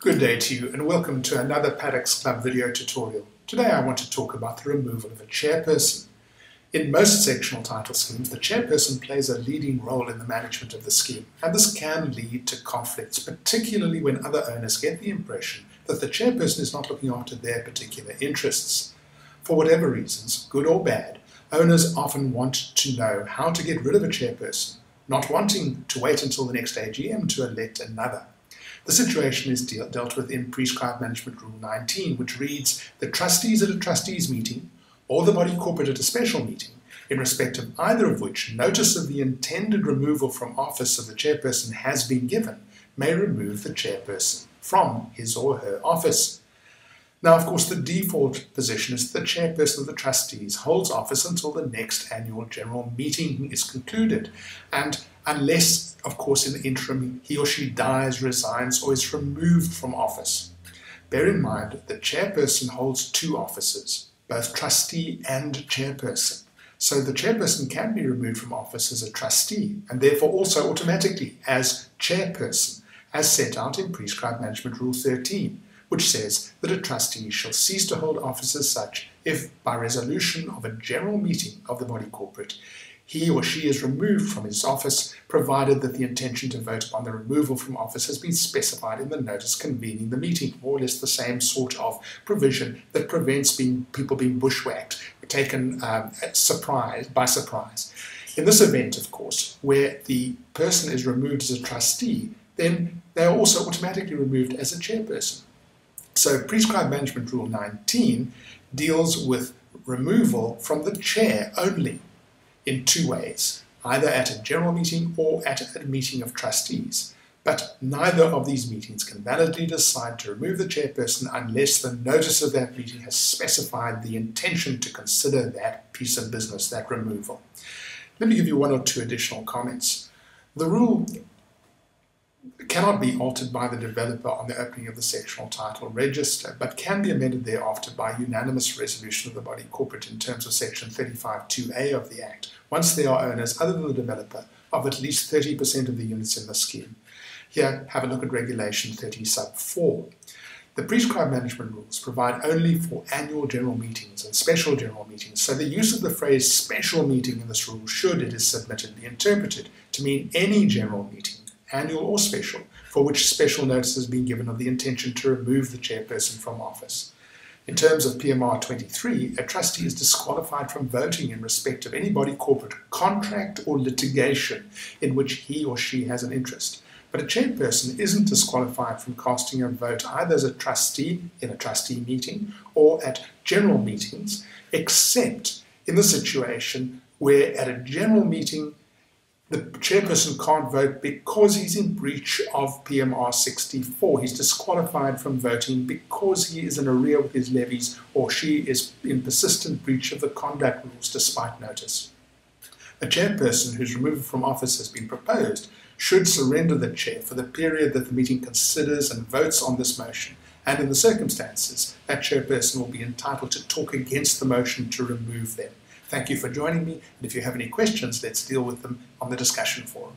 Good day to you and welcome to another Paddocks Club video tutorial. Today I want to talk about the removal of a chairperson. In most sectional title schemes, the chairperson plays a leading role in the management of the scheme, and this can lead to conflicts, particularly when other owners get the impression that the chairperson is not looking after their particular interests. For whatever reasons, good or bad, owners often want to know how to get rid of a chairperson, not wanting to wait until the next AGM to elect another. The situation is dealt with in Prescribed Management Rule 19, which reads, the trustees at a trustees meeting or the body corporate at a special meeting, in respect of either of which notice of the intended removal from office of the chairperson has been given, may remove the chairperson from his or her office. Now, of course, the default position is that the chairperson of the trustees holds office until the next annual general meeting is concluded, and unless, of course, in the interim he or she dies, resigns, or is removed from office. Bear in mind that the chairperson holds two offices, both trustee and chairperson. So the chairperson can be removed from office as a trustee, and therefore also automatically as chairperson, as set out in Prescribed Management Rule 13. Which says that a trustee shall cease to hold office as such if, by resolution of a general meeting of the body corporate, he or she is removed from his office, provided that the intention to vote upon the removal from office has been specified in the notice convening the meeting, more or less the same sort of provision that prevents people being bushwhacked, taken by surprise. In this event, of course, where the person is removed as a trustee, then they are also automatically removed as a chairperson. So Prescribed Management Rule 19 deals with removal from the chair only in two ways, either at a general meeting or at a meeting of trustees. But neither of these meetings can validly decide to remove the chairperson unless the notice of that meeting has specified the intention to consider that piece of business, that removal. Let me give you one or two additional comments. The rule cannot be altered by the developer on the opening of the sectional title register, but can be amended thereafter by unanimous resolution of the body corporate in terms of section 35(2)(a) of the Act, once there are owners other than the developer of at least 30% of the units in the scheme. Here, have a look at regulation 30 sub 4. The prescribed management rules provide only for annual general meetings and special general meetings, so the use of the phrase special meeting in this rule should, it is submitted, be interpreted to mean any general meeting, annual or special, for which special notice has been given of the intention to remove the chairperson from office. In terms of PMR 23, a trustee is disqualified from voting in respect of any body corporate contract or litigation in which he or she has an interest. But a chairperson isn't disqualified from casting a vote either as a trustee in a trustee meeting or at general meetings, except in the situation where at a general meeting the chairperson can't vote because he's in breach of PMR 64. He's disqualified from voting because he is in arrear with his levies or she is in persistent breach of the conduct rules despite notice. A chairperson whose removal from office has been proposed should surrender the chair for the period that the meeting considers and votes on this motion, and in the circumstances, that chairperson will be entitled to talk against the motion to remove them. Thank you for joining me, and if you have any questions, let's deal with them on the discussion forum.